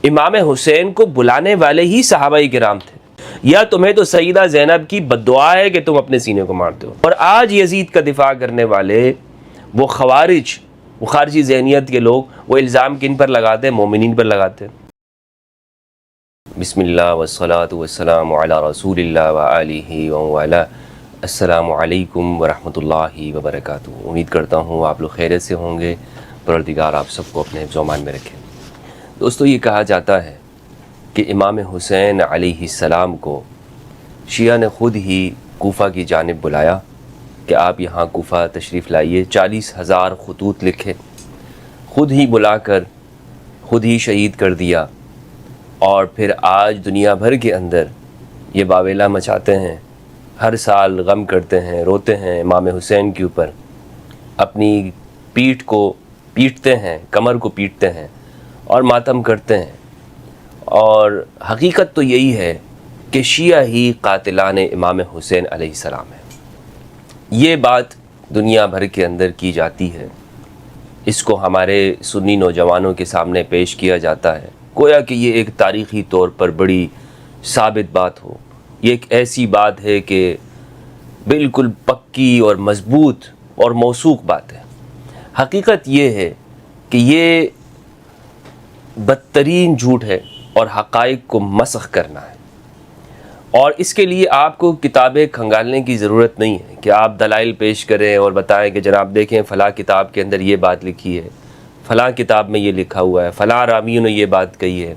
امام حسین کو بلانے والے ہی صحابہ کرام تھے، یا تمہیں تو سیدہ زینب کی بددعا ہے کہ تم اپنے سینے کو مارتے ہو؟ اور آج یزید کا دفاع کرنے والے وہ خوارج، وہ خارجی ذہنیت کے لوگ، وہ الزام کن پر لگاتے ہیں؟ مومنین پر لگاتے ہیں۔ بسم اللہ والصلاة والسلام علی رسول اللہ وآلہ وآلہ۔ السلام علیکم ورحمۃ اللہ وبرکاتہ۔ امید کرتا ہوں آپ لوگ خیریت سے ہوں گے، پروردگار آپ سب کو اپنے حفظ و امان میں رکھے۔ دوستو، یہ کہا جاتا ہے کہ امام حسین علیہ السلام کو شیعہ نے خود ہی کوفہ کی جانب بلایا کہ آپ یہاں کوفہ تشریف لائیے، 40,000 خطوط لکھے، خود ہی بلا کر خود ہی شہید کر دیا، اور پھر آج دنیا بھر کے اندر یہ واویلا مچاتے ہیں، ہر سال غم کرتے ہیں، روتے ہیں امام حسین کے اوپر، اپنی پیٹھ کو پیٹتے ہیں، کمر کو پیٹتے ہیں اور ماتم کرتے ہیں۔ اور حقیقت تو یہی ہے کہ شیعہ ہی قاتلان امام حسین علیہ السلام ہے۔ یہ بات دنیا بھر کے اندر کی جاتی ہے، اس کو ہمارے سنی نوجوانوں کے سامنے پیش کیا جاتا ہے، گویا کہ یہ ایک تاریخی طور پر بڑی ثابت بات ہو۔ یہ ایک ایسی بات ہے کہ بالکل پکی اور مضبوط اور موثوق بات ہے۔ حقیقت یہ ہے کہ یہ بدترین جھوٹ ہے اور حقائق کو مسخ کرنا ہے، اور اس کے لیے آپ کو کتابیں کھنگالنے کی ضرورت نہیں ہے کہ آپ دلائل پیش کریں اور بتائیں کہ جناب دیکھیں فلاں کتاب کے اندر یہ بات لکھی ہے، فلاں کتاب میں یہ لکھا ہوا ہے، فلاں راویوں نے یہ بات کہی ہے۔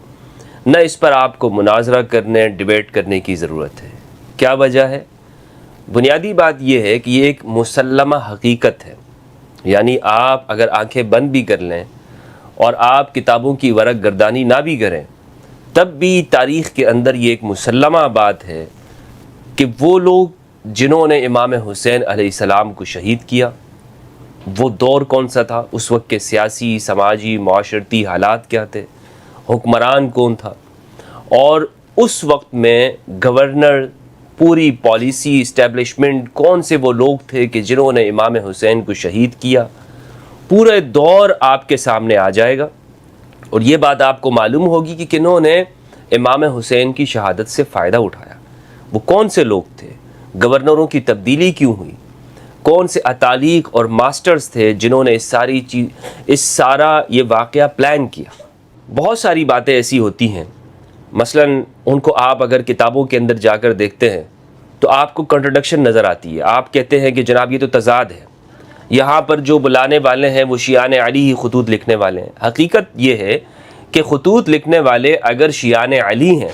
نہ اس پر آپ کو مناظرہ کرنے، ڈیبیٹ کرنے کی ضرورت ہے۔ کیا وجہ ہے؟ بنیادی بات یہ ہے کہ یہ ایک مسلمہ حقیقت ہے، یعنی آپ اگر آنکھیں بند بھی کر لیں اور آپ کتابوں کی ورق گردانی نہ بھی کریں، تب بھی تاریخ کے اندر یہ ایک مسلمہ بات ہے کہ وہ لوگ جنہوں نے امام حسین علیہ السلام کو شہید کیا، وہ دور کون سا تھا، اس وقت کے سیاسی، سماجی، معاشرتی حالات کیا تھے، حکمران کون تھا، اور اس وقت میں گورنر، پوری پالیسی اسٹیبلشمنٹ، کون سے وہ لوگ تھے کہ جنہوں نے امام حسین کو شہید کیا، پورے دور آپ کے سامنے آ جائے گا، اور یہ بات آپ کو معلوم ہوگی کہ کنہوں نے امام حسین کی شہادت سے فائدہ اٹھایا، وہ کون سے لوگ تھے، گورنروں کی تبدیلی کیوں ہوئی، کون سے اتالیق اور ماسٹرز تھے جنہوں نے اس سارا یہ واقعہ پلان کیا۔ بہت ساری باتیں ایسی ہوتی ہیں، مثلا ان کو آپ اگر کتابوں کے اندر جا کر دیکھتے ہیں تو آپ کو کنٹرڈکشن نظر آتی ہے۔ آپ کہتے ہیں کہ جناب یہ تو تضاد ہے، یہاں پر جو بلانے والے ہیں وہ شیعان علی ہی خطوط لکھنے والے ہیں۔ حقیقت یہ ہے کہ خطوط لکھنے والے اگر شیعان علی ہیں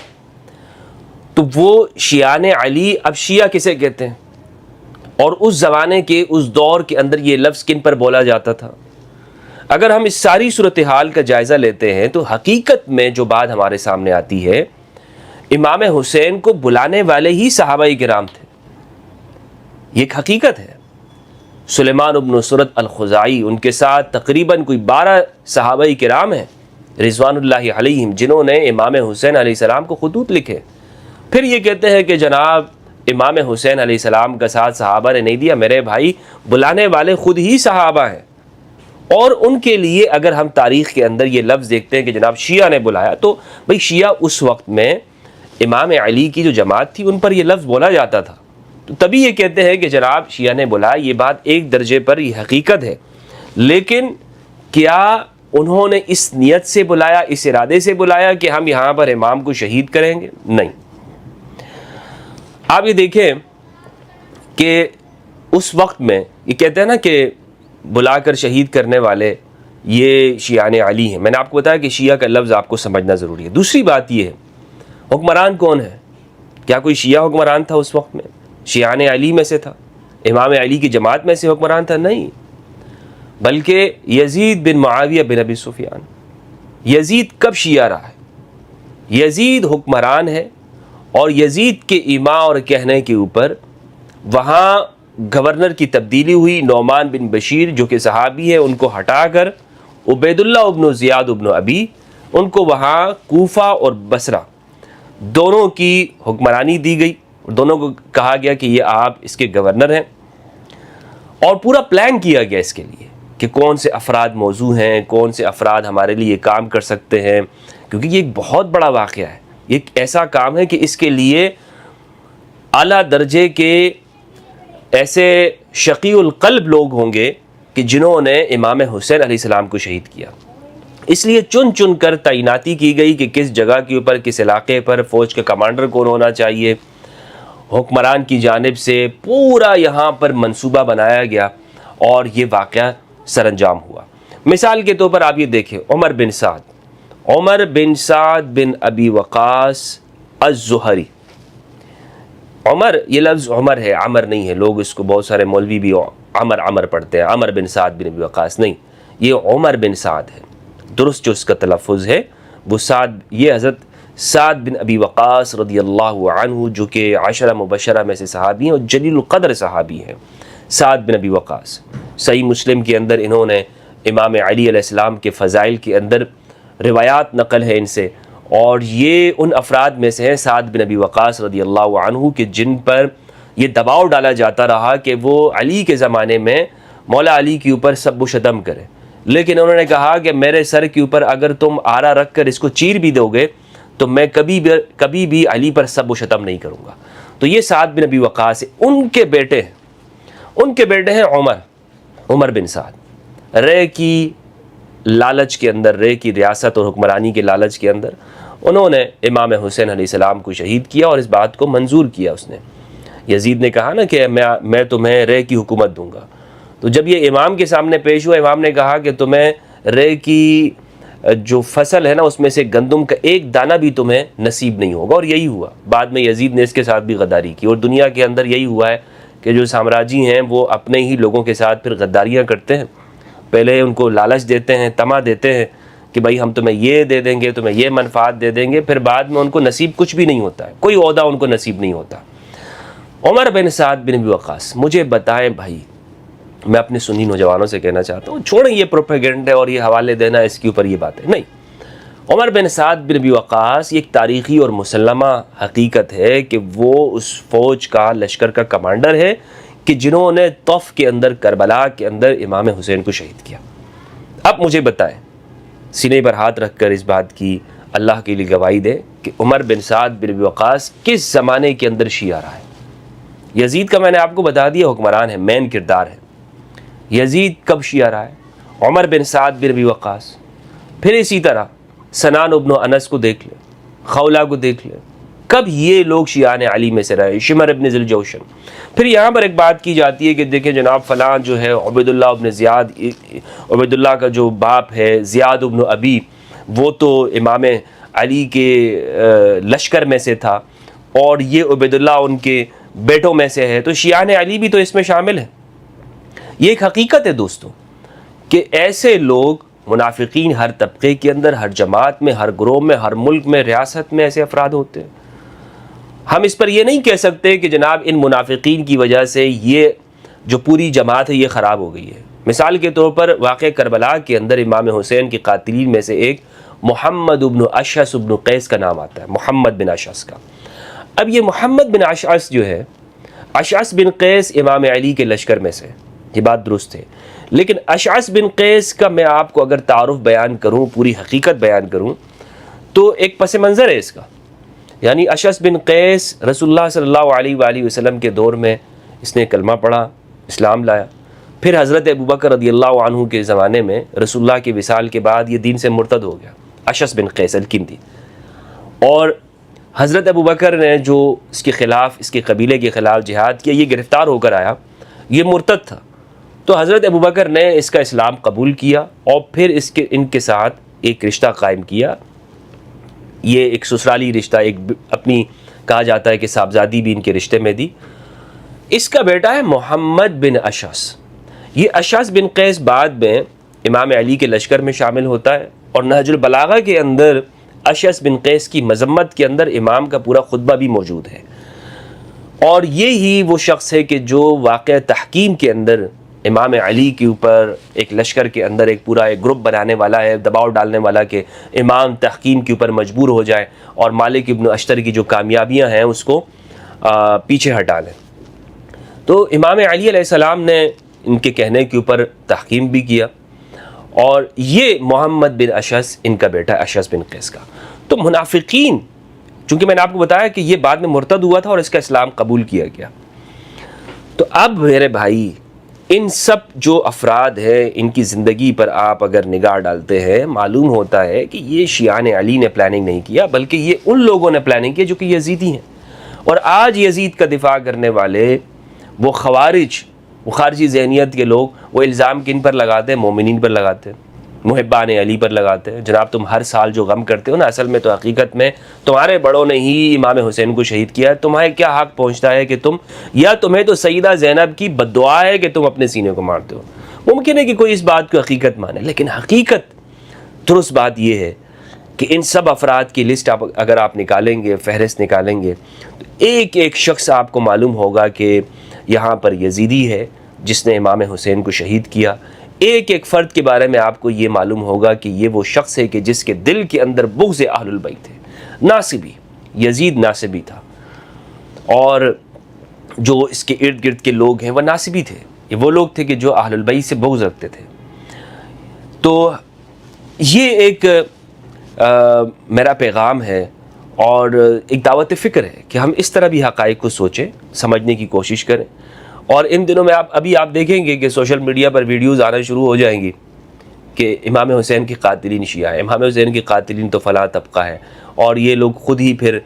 تو وہ شیعان علی اب شیعہ کسے کہتے ہیں؟ اور اس زمانے کے، اس دور کے اندر یہ لفظ کن پر بولا جاتا تھا؟ اگر ہم اس ساری صورتحال کا جائزہ لیتے ہیں تو حقیقت میں جو بات ہمارے سامنے آتی ہے، امام حسین کو بلانے والے ہی صحابہ کرام تھے۔ یہ ایک حقیقت ہے۔ سلیمان بن سرد الخزاعی، ان کے ساتھ تقریباً کوئی 12 صحابہ کرام ہیں رضوان اللہ علیہم جنہوں نے امام حسین علیہ السلام کو خطوط لکھے۔ پھر یہ کہتے ہیں کہ جناب امام حسین علیہ السلام کا ساتھ صحابہ نے نہیں دیا۔ میرے بھائی، بلانے والے خود ہی صحابہ ہیں، اور ان کے لیے اگر ہم تاریخ کے اندر یہ لفظ دیکھتے ہیں کہ جناب شیعہ نے بلایا، تو بھئی شیعہ اس وقت میں امام علی کی جو جماعت تھی ان پر یہ لفظ بولا جاتا تھا، تو تبھی یہ کہتے ہیں کہ جناب شیعہ نے بلایا۔ یہ بات ایک درجے پر یہ حقیقت ہے، لیکن کیا انہوں نے اس نیت سے بلایا، اس ارادے سے بلایا کہ ہم یہاں پر امام کو شہید کریں گے؟ نہیں۔ آپ یہ دیکھیں کہ اس وقت میں یہ کہتے ہیں نا کہ بلا کر شہید کرنے والے یہ شیعان علی ہیں۔ میں نے آپ کو بتایا کہ شیعہ کا لفظ آپ کو سمجھنا ضروری ہے۔ دوسری بات یہ ہے، حکمران کون ہے؟ کیا کوئی شیعہ حکمران تھا اس وقت میں؟ شیعان علی میں سے تھا، امام علی کی جماعت میں سے حکمران تھا؟ نہیں، بلکہ یزید بن معاویہ بن ابی سفیان۔ یزید کب شیعہ رہا ہے؟ یزید حکمران ہے، اور یزید کے ایما اور کہنے کے اوپر وہاں گورنر کی تبدیلی ہوئی۔ نعمان بن بشیر جو کہ صحابی ہے، ان کو ہٹا کر عبید اللہ ابن زیاد ابن ابی، ان کو وہاں کوفہ اور بصرہ دونوں کی حکمرانی دی گئی، دونوں کو کہا گیا کہ یہ آپ اس کے گورنر ہیں، اور پورا پلان کیا گیا اس کے لیے کہ کون سے افراد موضوع ہیں، کون سے افراد ہمارے لیے کام کر سکتے ہیں، کیونکہ یہ ایک بہت بڑا واقعہ ہے، یہ ایک ایسا کام ہے کہ اس کے لیے اعلیٰ درجے کے ایسے شقی القلب لوگ ہوں گے کہ جنہوں نے امام حسین علیہ السلام کو شہید کیا۔ اس لیے چن چن کر تعیناتی کی گئی کہ کس جگہ کے اوپر، کس علاقے پر فوج کا کمانڈر کون ہونا چاہیے، حکمران کی جانب سے پورا یہاں پر منصوبہ بنایا گیا اور یہ واقعہ سر انجام ہوا۔ مثال کے طور پر آپ یہ دیکھیں، عمر بن سعد بن ابی وقاص الزہری۔ عمر، یہ لفظ عمر ہے، عمر نہیں ہے، لوگ اس کو بہت سارے مولوی بھی عمر پڑھتے ہیں، عمر بن سعد بن ابی وقاص نہیں، یہ عمر بن سعد ہے، درست جو اس کا تلفظ ہے وہ سعد، یہ حضرت سعد بن ابی وقاص رضی اللہ عنہ جو کہ 10 مبشرہ میں سے صحابی ہیں اور جلیل القدر صحابی ہیں۔ سعد بن ابی وقاص، صحیح مسلم کے اندر انہوں نے امام علی علیہ السلام کے فضائل کے اندر روایات نقل ہے ان سے، اور یہ ان افراد میں سے ہیں سعد بن ابی وقاص رضی اللہ عنہ کہ جن پر یہ دباؤ ڈالا جاتا رہا کہ وہ علی کے زمانے میں مولا علی کے اوپر سب و شتم کرے، لیکن انہوں نے کہا کہ میرے سر کے اوپر اگر تم آرا رکھ کر اس کو چیر بھی دو گے تو میں کبھی بھی علی پر سب و شتم نہیں کروں گا۔ تو یہ سعد بن ابی وقاص، ان کے بیٹے ہیں عمر بن سعد۔ رے کی لالچ کے اندر، رے کی ریاست اور حکمرانی کے لالچ کے اندر انہوں نے امام حسین علیہ السلام کو شہید کیا اور اس بات کو منظور کیا۔ اس نے، یزید نے کہا نا کہ میں تمہیں رے کی حکومت دوں گا، تو جب یہ امام کے سامنے پیش ہوا، امام نے کہا کہ تمہیں رے کی جو فصل ہے نا اس میں سے گندم کا ایک دانہ بھی تمہیں نصیب نہیں ہوگا، اور یہی ہوا۔ بعد میں یزید نے اس کے ساتھ بھی غداری کی، اور دنیا کے اندر یہی ہوا ہے کہ جو سامراجی ہیں وہ اپنے ہی لوگوں کے ساتھ پھر غداریاں کرتے ہیں، پہلے ان کو لالچ دیتے ہیں، طمع دیتے ہیں کہ بھائی ہم تمہیں یہ دے دیں گے، تمہیں یہ منفعت دے دیں گے، پھر بعد میں ان کو نصیب کچھ بھی نہیں ہوتا ہے، کوئی عہدہ ان کو نصیب نہیں ہوتا۔ عمر بن سعد بن ابی وقاص، مجھے بتائیں بھائی، میں اپنے سنی نوجوانوں سے کہنا چاہتا ہوں، چھوڑیں یہ پروپیگنڈا اور یہ حوالے دینا اس کے اوپر، یہ باتیں نہیں۔ عمر بن سعد بن ابی وقاص یہ ایک تاریخی اور مسلمہ حقیقت ہے کہ وہ اس فوج کا، لشکر کا کمانڈر ہے کہ جنہوں نے طف کے اندر، کربلا کے اندر امام حسین کو شہید کیا۔ اب مجھے بتائیں، سینے پر ہاتھ رکھ کر اس بات کی اللہ کے لیے گواہی دے کہ عمر بن سعد بن ابی وقاص کس زمانے کے اندر شیعہ رہا ہے؟ یزید کا میں نے آپ کو بتا دیا حکمران ہے، مین کردار ہے۔ یزید کب شیعہ رہا ہے؟ عمر بن سعد بن ابی وقاص۔ پھر اسی طرح سنان بن انس کو دیکھ لیں، خولہ کو دیکھ لیں، کب یہ لوگ شیعان علی میں سے رہے؟ شمر ابن ذوالجوشن۔ پھر یہاں پر ایک بات کی جاتی ہے کہ دیکھیں جناب فلاں جو ہے عبید اللہ ابن زیاد، عبید اللہ کا جو باپ ہے زیاد ابن ابی، وہ تو امام علی کے لشکر میں سے تھا، اور یہ عبید اللہ ان کے بیٹوں میں سے ہے، تو شیعان علی بھی تو اس میں شامل ہے۔ یہ ایک حقیقت ہے دوستو کہ ایسے لوگ، منافقین ہر طبقے کے اندر، ہر جماعت میں، ہر گروہ میں، ہر ملک میں، ریاست میں ایسے افراد ہوتے ہیں۔ ہم اس پر یہ نہیں کہہ سکتے کہ جناب ان منافقین کی وجہ سے یہ جو پوری جماعت ہے یہ خراب ہو گئی ہے۔ مثال کے طور پر واقع کربلا کے اندر امام حسین کے قاتلین میں سے ایک محمد بن اشعث بن قیس کا نام آتا ہے، محمد بن اشعث کا۔ اب یہ محمد بن اشعث جو ہے، اشعث بن قیس امام علی کے لشکر میں سے، یہ بات درست ہے، لیکن اشعث بن قیس کا میں آپ کو اگر تعارف بیان کروں، پوری حقیقت بیان کروں، تو ایک پس منظر ہے اس کا۔ یعنی اشعث بن قیس رسول اللہ صلی اللہ علیہ وآلہ وسلم کے دور میں اس نے کلمہ پڑھا، اسلام لایا، پھر حضرت ابوبکر رضی اللہ عنہ کے زمانے میں رسول اللہ کے وصال کے بعد یہ دین سے مرتد ہو گیا، اشعث بن قیس الکندی، اور حضرت ابوبکر نے جو اس کے خلاف، اس کے قبیلے کے خلاف جہاد کیا، یہ گرفتار ہو کر آیا، یہ مرتد تھا، تو حضرت ابوبکر نے اس کا اسلام قبول کیا اور پھر ان کے ساتھ ایک رشتہ قائم کیا، یہ ایک سسرالی رشتہ، ایک اپنی کہا جاتا ہے کہ صاحبزادی بھی ان کے رشتے میں دی۔ اس کا بیٹا ہے محمد بن اشعث۔ یہ اشعث بن قیس بعد میں امام علی کے لشکر میں شامل ہوتا ہے، اور نہج البلاغہ کے اندر اشعث بن قیس کی مذمت کے اندر امام کا پورا خطبہ بھی موجود ہے، اور یہی وہ شخص ہے کہ جو واقعہ تحکیم کے اندر امام علی کے اوپر ایک لشکر کے اندر ایک پورا ایک گروپ بنانے والا ہے، دباؤ ڈالنے والا کہ امام تحکیم کے اوپر مجبور ہو جائے اور مالک ابن اشتر کی جو کامیابیاں ہیں اس کو پیچھے ہٹا لیں۔ تو امام علی علیہ السلام نے ان کے کہنے کے اوپر تحکیم بھی کیا، اور یہ محمد بن اشعث ان کا بیٹا اشعث بن قیس کا۔ تو منافقین، چونکہ میں نے آپ کو بتایا کہ یہ بعد میں مرتد ہوا تھا اور اس کا اسلام قبول کیا گیا، تو اب میرے بھائی ان سب جو افراد ہیں ان کی زندگی پر آپ اگر نگاہ ڈالتے ہیں، معلوم ہوتا ہے کہ یہ شیعان علی نے پلاننگ نہیں کیا، بلکہ یہ ان لوگوں نے پلاننگ کی جو کہ یزیدی ہیں۔ اور آج یزید کا دفاع کرنے والے وہ خوارج، وہ خارجی ذہنیت کے لوگ، وہ الزام کن پر لگاتے ہیں؟ مومنین پر لگاتے ہیں، محبان علی پر لگاتے ہیں۔ جناب تم ہر سال جو غم کرتے ہو نا، اصل میں تو حقیقت میں تمہارے بڑوں نے ہی امام حسین کو شہید کیا ہے۔ تمہیں کیا حق پہنچتا ہے کہ تم، یا تمہیں تو سیدہ زینب کی بد دعا ہے کہ تم اپنے سینے کو مارتے ہو۔ ممکن ہے کہ کوئی اس بات کو حقیقت مانے، لیکن حقیقت درست بات یہ ہے کہ ان سب افراد کی لسٹ اگر آپ نکالیں گے، فہرست نکالیں گے، تو ایک ایک شخص آپ کو معلوم ہوگا کہ یہاں پر یزیدی ہے جس نے امام حسین کو شہید کیا۔ ایک ایک فرد کے بارے میں آپ کو یہ معلوم ہوگا کہ یہ وہ شخص ہے کہ جس کے دل کے اندر بغض اہل البیت ہے۔ ناصبی، یزید ناصبی تھا، اور جو اس کے ارد گرد کے لوگ ہیں وہ ناصبی تھے، یہ وہ لوگ تھے کہ جو اہل البیت سے بغض رکھتے تھے۔ تو یہ ایک میرا پیغام ہے اور ایک دعوت فکر ہے کہ ہم اس طرح بھی حقائق کو سوچیں، سمجھنے کی کوشش کریں۔ اور ان دنوں میں ابھی آپ دیکھیں گے کہ سوشل میڈیا پر ویڈیوز آنا شروع ہو جائیں گی کہ امام حسین کی قاتلین شیعہ ہے، امام حسین کی قاتلین تو فلاں طبقہ ہے، اور یہ لوگ خود ہی پھر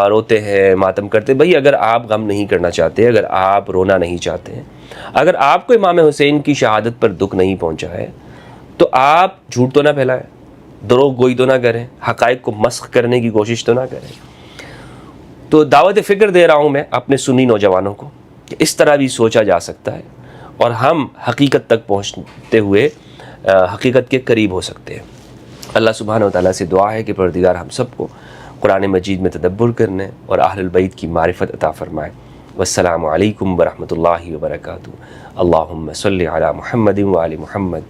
روتے ہیں، ماتم کرتے ہیں۔ بھئی اگر آپ غم نہیں کرنا چاہتے، اگر آپ رونا نہیں چاہتے ہیں، اگر آپ کو امام حسین کی شہادت پر دکھ نہیں پہنچا ہے، تو آپ جھوٹ تو نہ پھیلائیں، دروغ گوئی تو نہ کریں، حقائق کو مسخ کرنے کی کوشش تو نہ کریں۔ تو دعوت فکر دے رہا ہوں میں اپنے سنی نوجوانوں کو کہ اس طرح بھی سوچا جا سکتا ہے، اور ہم حقیقت تک پہنچتے ہوئے حقیقت کے قریب ہو سکتے ہیں۔ اللہ سبحانہ و تعالیٰ سے دعا ہے کہ پروردگار ہم سب کو قرآن مجید میں تدبر کرنے اور اہل البیت کی معرفت عطا فرمائے۔ والسلام علیکم ورحمۃ اللہ وبرکاتہ۔ اللہم صلی علی محمد و آل محمد